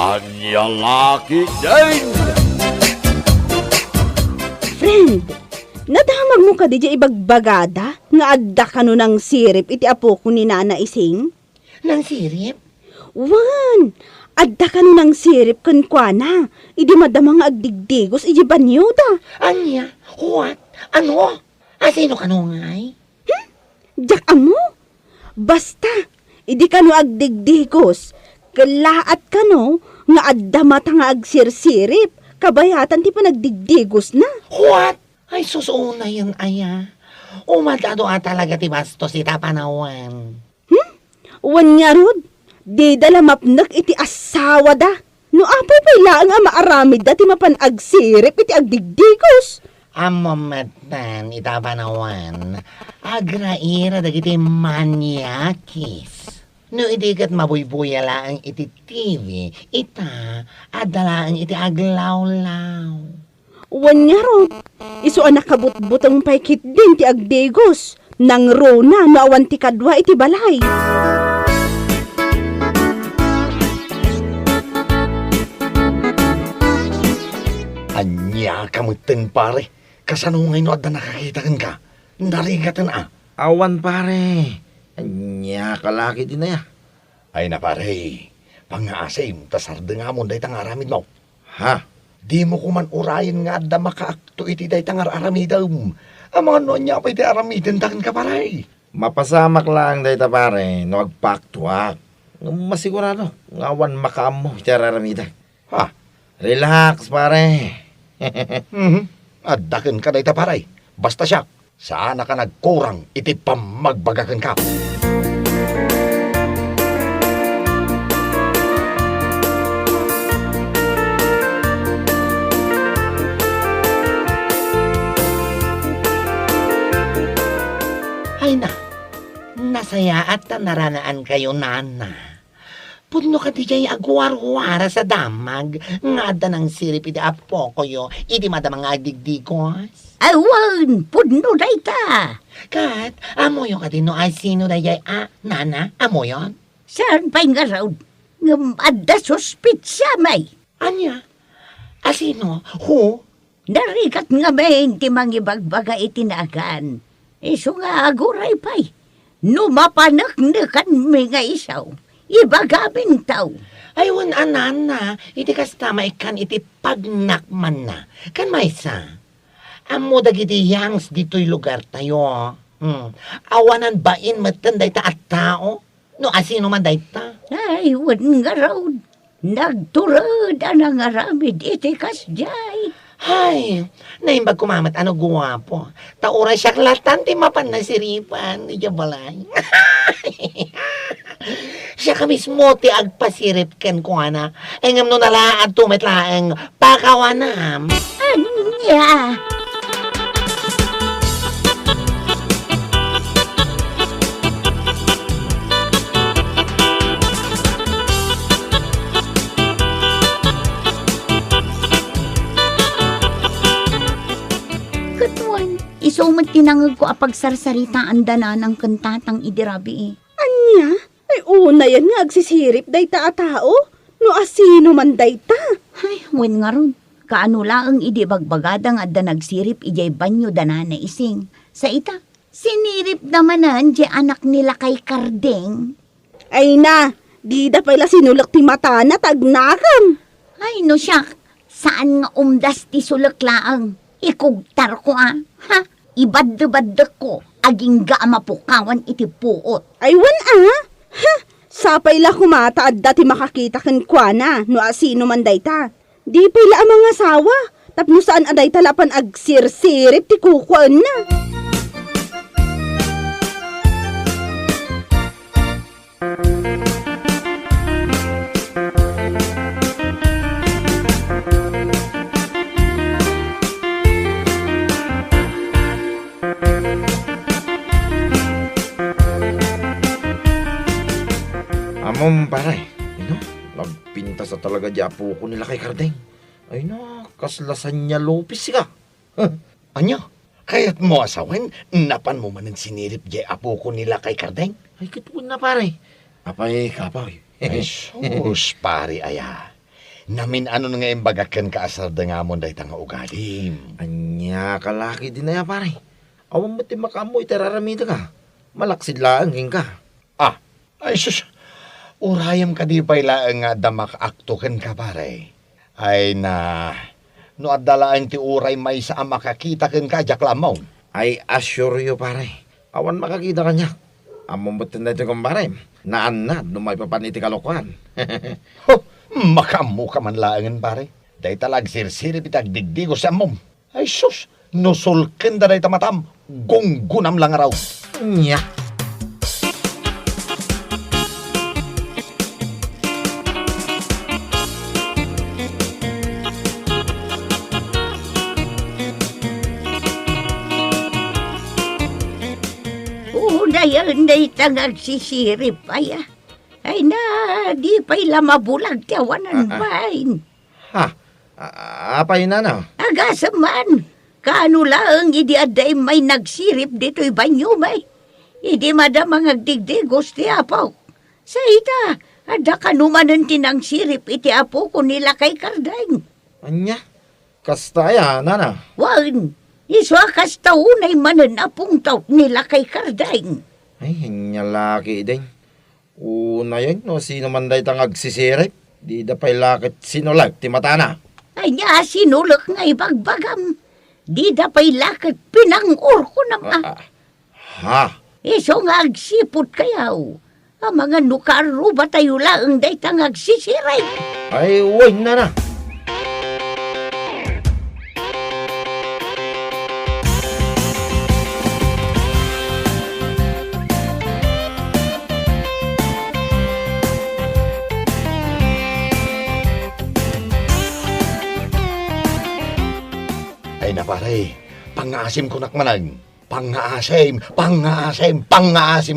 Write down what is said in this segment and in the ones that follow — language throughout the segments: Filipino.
Anya laki din! Friend, nadamag mo ka di ibagbagada nga adda ka no ng sirip iti apo ko ni Nana Ising? Nang sirip? Wan! Adda ka no ng sirip kan kwa na. Idi madama nga agdigdigos iji banyo da. Anya? What? Ano? Sino ka no ngay? Diyak amo? Basta, idi ka no agdigdigos. Kalaat ka no nga adda mata nga agsirsirip. Kabayatan ti pa nagdigdigos na. What? Ay, susuna yun, aya. Umadado talaga ti bastos ita panawan. Wan nga rod, di dala mapnak iti asawa da. No apay pala nga maaramid da ti mapanag-sirip iti agdigdigos. Amamatan ita panawan. Agraira dagiti manyakis. No itikat mabuybuya laang iti TV, ita adalaang iti aglawlaw. Wan nga rod, iso anak kabut-butang paikit din ti agdigos. Nang rona no awan ti kadwa iti balay. Anya kamutin pare. Kasanungay no adda nakakitakan ka. Narigatan Awan pare. Anya kalaki din na ya. Ay na pare. Pang-aasim, tasarda nga mo dahi tangaramid mo. Ha? Di mo kuman urayan nga adda makaakto iti dahi tangaramidam. Ang mga noon niya pa iti aramidin takan ka pare. Mapasamak lang dayta pare. No agpaktuak. Masigurado. Ngawan makaamo iti araramida. Ha? Relax pare. Addakan ka dahi ta pare. Basta siya. Saan ka nagkurang iti pamagbagakan ka. Ay na, nasaya at naranaan kayo, Nana. Puno ka di jay agwar-wara sa damag, nga adda ng sirip iti apo ko yo, iti madamang agdigdigos. Awan, pudno day ta. Kat, amoyo ka din no ay sino da jay, Nana, amoyon? Saan pa'y nga raw? Ngam adda suspitsa may. Anya? Asino? Who? Narikat nga may ti mangibagbaga itinagan. Iso nga aguray pa'y. Numapanak-nakan may nga isaw. Ibagamin tao. Aywan Nana, iti kastama ikan iti pagnakman na. Kan maysa? Amo dagiti yangs dito'y lugar tayo. Awanan bain matanday ta at tao? No asino man day ta? Ay, wan nga raw. Nagturad ang aramid iti kasjay. Hay, naimbag kumamat ano guwapo. Tauray siya klatan ti mapan na siripan. Iya balay. Siya ka mismo ti agpasirip ken ko ana. Engam no nalaan tumet laeng pakawanam. Anya? Iso man tinangag ko apag sarsaritaan dana ng kantatang idirabi eh. Anya? Ay una yan nga agsisirip day ta a tao. No asino man day ta. Ay, wen nga ron. Kaano laang idi bagbagadang adda nagsirip ijay banyo dana na ising. Sa ita, sinirip namanan di anak nila kay Kardeng. Ay na, di da pala sinulak ti mata na tagnakam. Ay no siya, saan nga umdas ti sulaklaang? Ikugtar ko Ha? Ibad-bad ko, aging mapukawan iti puot. Ay wan Ha? Sapay la kumata adda ti makakita ken kwa na no asino man day ta. Di pala ang mga asawa. Tapno saan aday talapan agsirsirip ti kukuan na. Amom pare. Ano? Nagpinta sa talaga di apo ko nila kay Kardeng. Ay na, kaslasan niya Lopez ka. Anya? Kaya't mo asawan, napan mo man ang sinirip di apo ko nila kay Kardeng? Ay, kitpun na pare. Apay, kapay. Ay, sus, pare aya. Namin ano nga imbagakan ka asar da nga mo dahi tanga ugalim. Anya kalaki din na ya, pare. Awan mo ti makamoy tararamida ka. Malaksid laang ka. Ah, ay sus. Urayam ka di pa ilaan nga damak aktoken ka pare. Ay na, no adalaan ti uray may sa makakita ken ka jaklamaw. I assure you, pare. Awan makakita ka niya. Among batin na ito kong pare. Naanad, lumay pa paniti kalokohan. Ho, makamu ka man laangan pare. Day talag sirsirip itag digdigo sa mom. Ay sus, nusulken da day tamatam. Gunggunam lang raw. Nya. Dayan na itangag sisirip ay ay na di pa'y lamabulag tiyawanan bain. Ha? Apay na na? Agasaman, kaano lang idi aday may nagsirip dito'y banyo may. Idi madamang agdigdigos ti apaw. Sa ita, ada kanumanan tinang sirip iti apo ko nila kay Kardeng. Anya? Kastaya, nana? Wan, iswa kas taunay manan apong taut nila kay Kardeng. Ay, laki din. Una yun, no, sino man dahi tang agsisirip. Di da pa'y lakit sinulag, ti matana. Ay niya sinulok nga ibagbagam. Di da pa'y lakit pinangur ko naman. Ha? Iso nga agsipot kayaw. Ang mga nukaro ba tayo lang dahi tang agsisiray. Ay, uy, nana. Ay na pare, pangasim ko nakmanan. Pangasim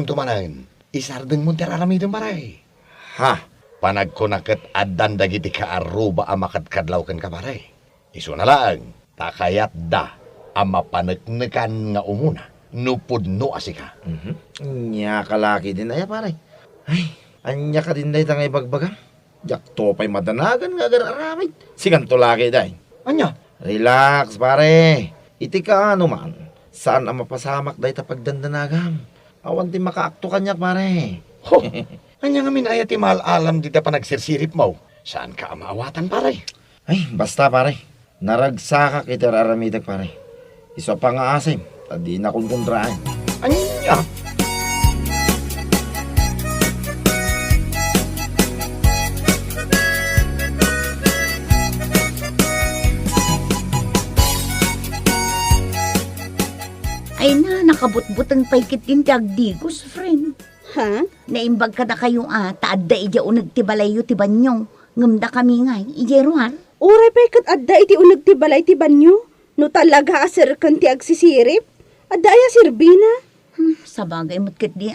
tumanan. Isardeng mo tiraramidin pare. Ha? Panag ko nakat adan dagiti ka aruba amakadkadlaw kan ka pare. Iso na lang, takayat da amapanagnakan nga umuna. Nupod no asika. Nya kalaki din ay, pare. Ay, anya ka din dahi tang ibagbaga. Jak to pa'y madanagan nga agararamid. Sigan to laki dahi. Anya? Relax, pare. Iti ka ano man. Saan ang mapasamak dahi ta pagdandanagam? Awan ti makaakto kanya, pare. Ho, anya nga minaya ti mahal alam di ta pa nagsirsirip mo. Saan ka amaawatan pare? Ay, basta, pare. Naragsaka kita raramidag, pare. Iso pa nga asim. Tadi na kong kontraan. Anya? Ay na, nakabutbutang paikit din ti agdigos, friend. Ha? Naimbag ka na kayo taad da ija unag ti balayo ti banyo. Ngamda kami nga, ija ruhan. Uray pa ikat adda iti unag ti balay ti banyo. No talaga asir kan ti agsisirip. Adda aya sirbina. Sa bagay mo't kat di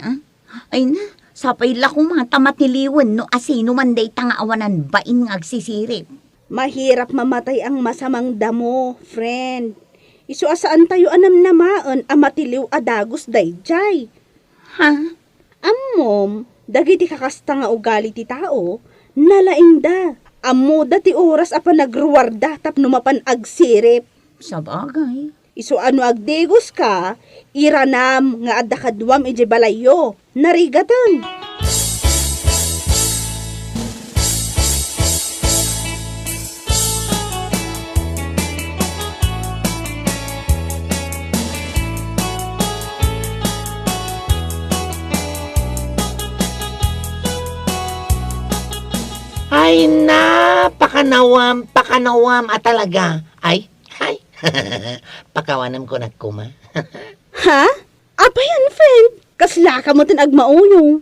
Ay na, sapay la kong mga tamatiliwan no asino man day tanga awanan bain nga agsisirip. Mahirap mamatay ang masamang damo, friend. Isu asaan tayo anam namaan amatiliw adagos dayjay. Ha? Ammom, dagiti kakasta nga ugali ti tao, nalaingda. Ammo dati oras apa nagruwarda tapno mapan agsirip. Sa bagay. Isu ano agdegos ka, iranam nga adda kadwam ije balayo. Narigatan. Ay na, pakanawam talaga. Ay, pakawanam ko na kuma. Ha? Apa yan, friend? Kasla ka mo agmauyong.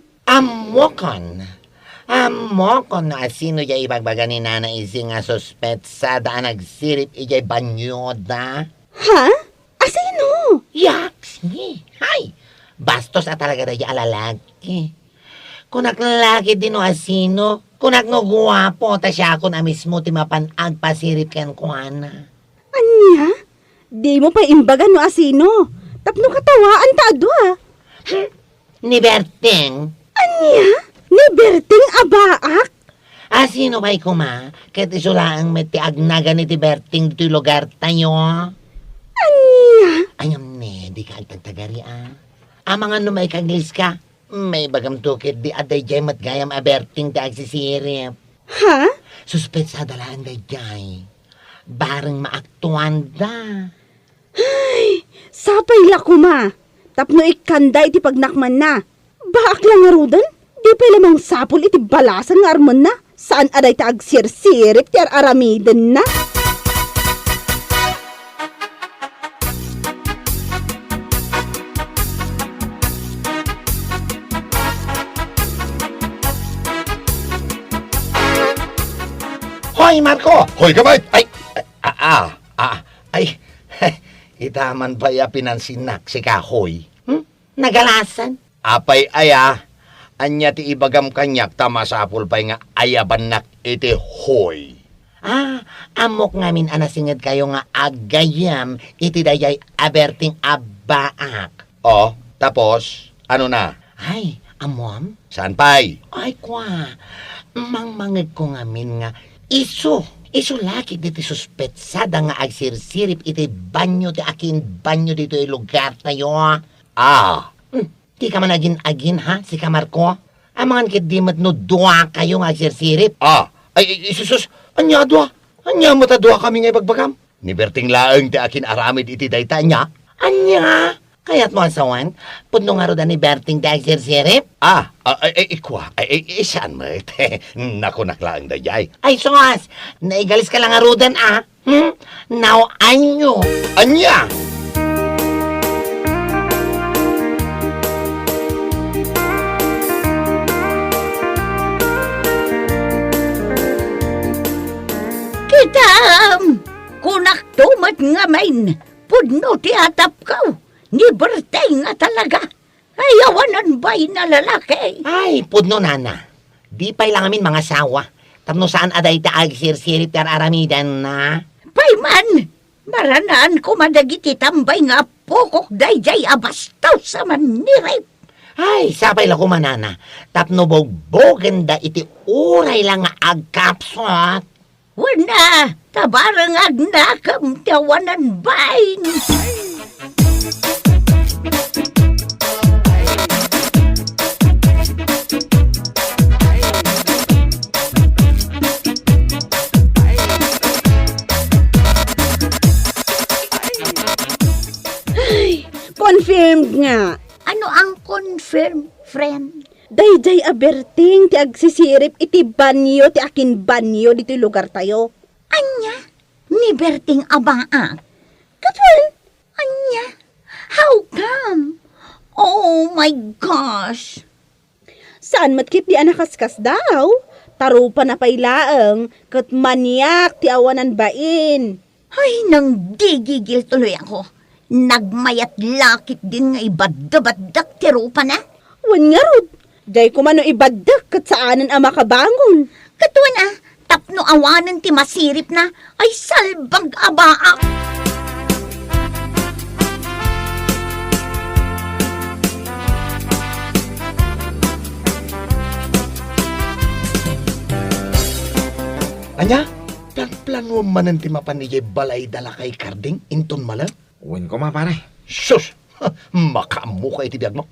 Amokon na sino jay ibagbaga ni Nana Isi nga suspet sa daan nagsirip ijay banyoda. Ha? Asino? Yaks ni, hay, bastos at talaga na alalaki. Kung naglalaki din o asino, kung nagnuguwapo, ta siya ako na mismo timapan agpasirip ken kuana. Anya? Di mo pa imbagan no asino. Tapno katawaan ta adwa. Ni Berting, Anya? Ni Berting abaak? Sino ba'y kuma? Kahit isulaang may tiagnagan ni Tiberting dito'y lugar tayo. Anya? Ayam ne, di ka agtagtagari Mga numay kaglis ka. May bagam tukit di aday jay mat gayam aberting ti agsisirip. Ha? Suspet sa dalaan day jay. Bareng maaktuan da. Sapay la kuma. Tapno ikanda iti pagnakman na. Baak lang nga rudan? Di pa lamang sapol iti balasan nga arman na. Saan aday ta agsirsirip ti aramiden na? Hoy, Marco! Hoy, kamay! Ay, itaman pa ya pinansinak si Kahoy. Nagalasan? Apay aya, anya ti ibagam kanyak tamasapul pa'y nga ayabanak iti hoy. Amok ngamin anasingad kayo nga agayam iti dayay aberting abaak. O, tapos, ano na? Ay, amom? Saan pa'y? Ay, kwa. Mangmangag ko ngamin nga iso laki diti suspetsada nga agsirsirip iti banyo ti akin banyo dito yung lugar tayo. Di ka man agin ha, si Kamarko? Amangan kit di mat no dua kayo nga agsirsirip. Ay, isusus, anya dua? Anya mo ta dua kami nga ibagbagam? Ni Berting laeng ti akin aramid iti dayta nya? Anya? Kaya't mo asawan, pudno nga roda ni Berting di agsirsirip? Ikwa, saan mo ite? Naku naklaang dayay. Ay, sos, naigalis ka lang nga rodan Now, anyo. Anya! Kitam! Kunak tumat nga main, pudno ti atap ka. Ni Berteng nga talaga. Ayawanan ba'y na lalaki? Ay, pudno nana. Di pa'y lang amin mga sawa. Tapno saan aday ta agsirsirip tar aramidan na. Payman, maranaan ko madagiti tambay nga pokok dayjay abastaw sa manirip. Ay, sabay la kumanana. Tapno bogbogan da iti uray lang nga agkapsot. Wana, tabarang agnakam tawanan bain. Confirmed nga. Ano ang confirm, friend? Dayjay aberting ti agsisirip iti banyo ti akin banyo dito lugar tayo. Anya? Ni Berting abaak? Katwan? Anya? How come? Oh my gosh! Saan matkit di anakaskas daw? Tarupa na pailaeng kat manyak ti awanan bain. Ay, nang digigil tuloy ako. Nagmayat lakit din nga ibadda-baddak tirupa na. Wan nga rod. Day kumano ibaddak kat saanan ang makabangon. Katuan tapno awanan ti masirip na ay salbag abaak. Anya? Plan-plano man ang timapanijay balay dala kay Karding inton malang? Uwin ko pare. Sus! Makamu ka itibiyag mo.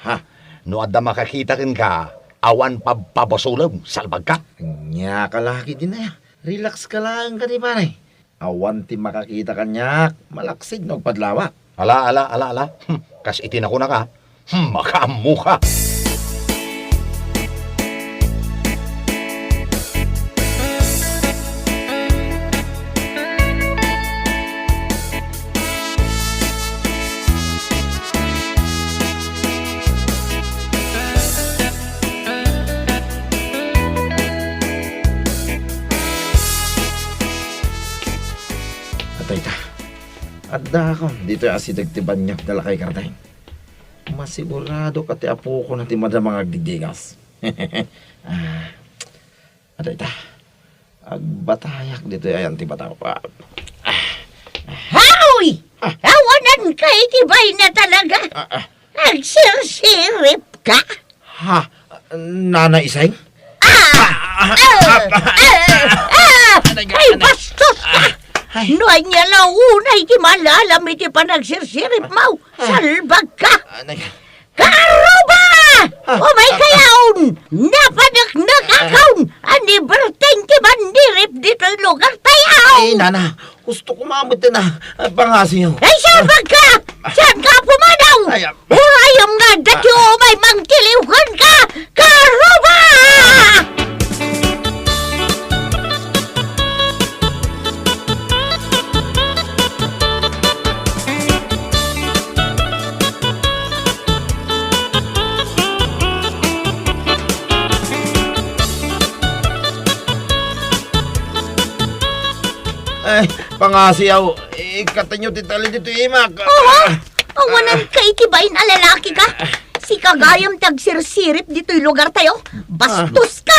Ha? No adda makakita kin ka, awan pabasulong, salbag ka. Anya kalaki din na ya. Relax ka lang ka di pare. Awan ti makakita kanyak, malaksid no padlawa. Ala. Kas itin ako na ka. Makamu ka. Adda ako, dito yung asidagtiban niya dala kay Kardeng. Masigurado ka ti apo ko na ti madamang agdigdigas. Ada ita. Agbatayak dito ayan ti bataw pa. Hoy! Awanan ka itibay na talaga. Agsirsirip ka. Ha? Nana Isay? Anya launay ti malalam iti panagsirsirip mau. Salbag ka. Anay. Karuba! Umay kayaon! Napadaknak akaon! Ani berteng ti bandirip dito'y lugar tayaw! Ay, nana. Gusto ko mamit na. Pangasiyo. Ay, sabag ka! Saan ka pumanaw? Ay, Urayom nga dati umay mangtiliwkan ka! Karuba! Ay, pangasiyaw. Ikatanyo titali dito, imak. Awanan ka itibayin a lalaki ka! Si kagayam tagsirsirip dito'y lugar tayo! Bastos ka!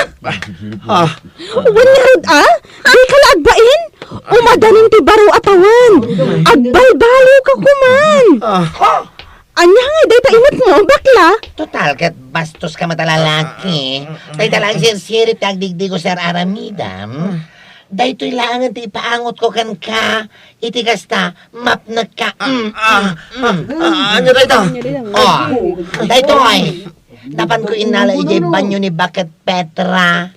Ah, Wanyarod di ka laagbain. Umadaning ti baro atawan. Agbalbalo ka kuman. Anya nga, day ta imot mo, bakla. Total, kat bastos ka matalalaki. Tay talang sirsirip tagdigdi ko sir aramidam. Dahito'y langan ti ipaangot ko kan ka. Itigasta, mapnag ka. ano na ito? Oh, dahito'y. Dapan ko inala ijay banyo ni Bakit Petra.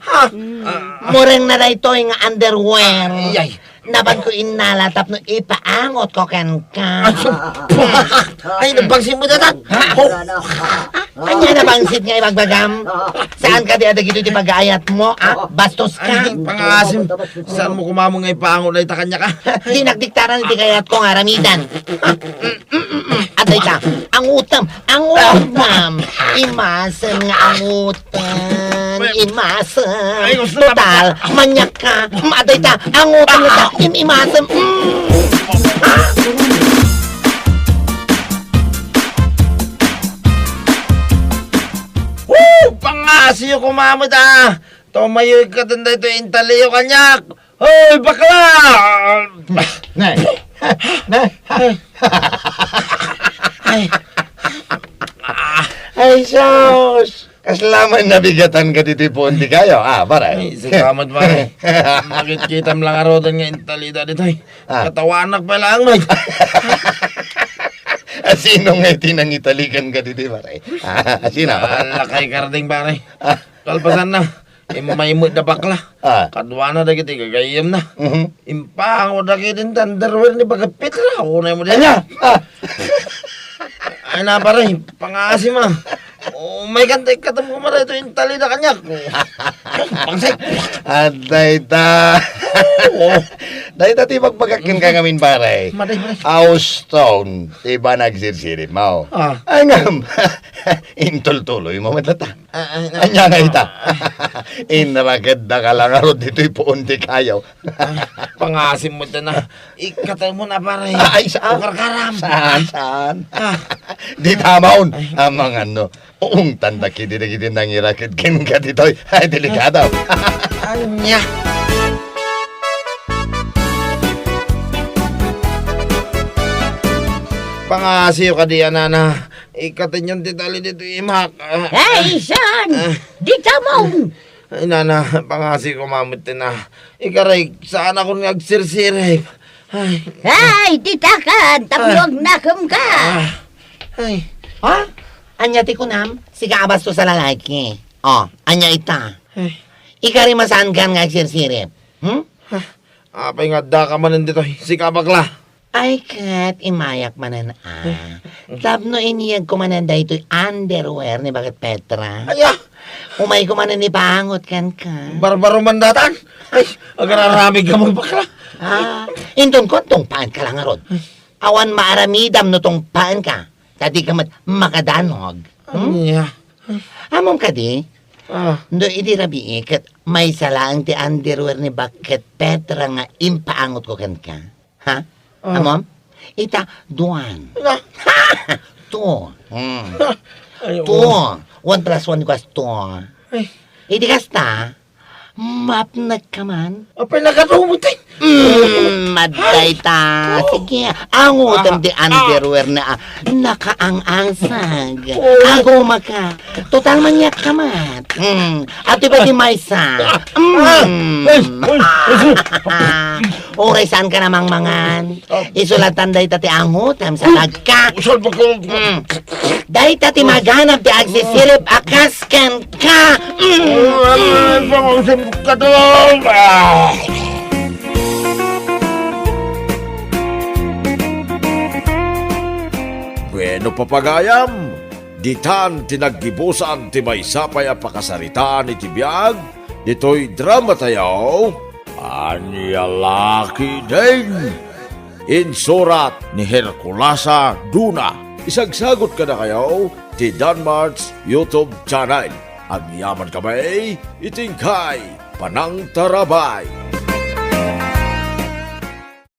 Mureng na dahito'y nga underwear. Ay, Napan ko inala tapno ipaangot ko kan ka. ay, nabangsin mo na. Anya na bangsit nga ibagbagam? Saan ka di adag ito pag-aayat mo? Bastos ka? Ay, pangasim. Saan mo kumamo nga ipaango na itakanya ka? Dinagdiktaran iti kayat ko nga ramidan. Aday ka, ang utam, imasan nga ang utam, imasan. Ay, gusto na- Total, manyak ka, aday ka, ang utam nga imasan. Pangasiyo kumamo da. Tumayo ka tanda ito intaliyo kanyak. Hoy, bakla! Nay. Nay. Ay, sos. Kaslaman nabigatan ka dito po, hindi kayo. Pare. Ay, salamat pare. Makikita mo lang arodan nga intalida dito. Katawanak pa lang, may. Sino nga itinang italikan ka dito, pare? Sino? Lakay karding pare. Kalpasan na. Imaymod na bakla. Kadwana na kita gagayam na. Impango na kita yung underwear ni Bakit Petra. Unay mo din. Anya? Ay na pare, pangasim ah. Oh, may kantay katamo mo ito yung tali na kanyak. Pangsay. Aday ta. Dahil ti magpagakin ka ngamin, pare. Maday, maday. Auston, iba nagsirsirip mo. Ay ngam, intultuloy mo matata. Anya nga ita. Inrakad na ka lang arot dito'y puunti kayo. Pangasim mo ito na. Ikatal mo na pare. Ay, saan? Karkaram. Saan? Di tamaon. Amang ano, uong tanda kiti na kiti nang irakad kin ka dito'y. Ay, delikado. Anya. Pangasiyo ka diyan na. Ikatin yung titali dito imak. Ay, saan? Di tamaw! Ay nana, pangasiyo ko mamit na. Ikaray, saan ako nagsirsirip? Ay. Ay, titakan! Tapyog nakam ka! Ay. Anya ti kunam, siga abasto sa lalaki. Anya ita. Ay. Ikari masaan ka nga sirsirip. Apay nga da ka manan dito. Sika bakla. Ay, kat, imayak manan Tapno iniyag ko manan da ito'y underwear ni Bakit Petra. Aya. Umay ko manan ni pangot kan ka. Barbaro mandatan. Ay, agararami ka magbakla. Inton ko, tong paan ka lang arod. Awan maaramidam no tong paan ka. Tadi ka makadanog. Anya. Amom ka di, Ah. do idi rabi kat may salaang ti underwear ni Bakit Petra nga impaangot ko kan ka. Ha? Amom? Ita, duan. Nga. To. Ay, To. 1 plus 1 equals 2. Ay. Idi kasta, Mapnag ka man? Apay nakatumot eh. Maday ta. Sige, angutam di underwear na nakaang-angsag. Ako maka. Total manyak ka mat. At iba di Maysa. Oray saan ka namang mangan? Isulatan day tati angutam sa tagka. Usal ba ko? Day tati maganap di agsisirip akaskan ka. Pangusap ka doon. Bueno papagayam, ditan tinaggibusan ti may sapay a pakasaritaan iti biyag, dito'y drama tayo, Anyalaki din. Insurat ni Herculasa Duna. Isagsagot ka na kayo ti Danmar's YouTube channel. Ang yaman kamay, itingkay, panang tarabay.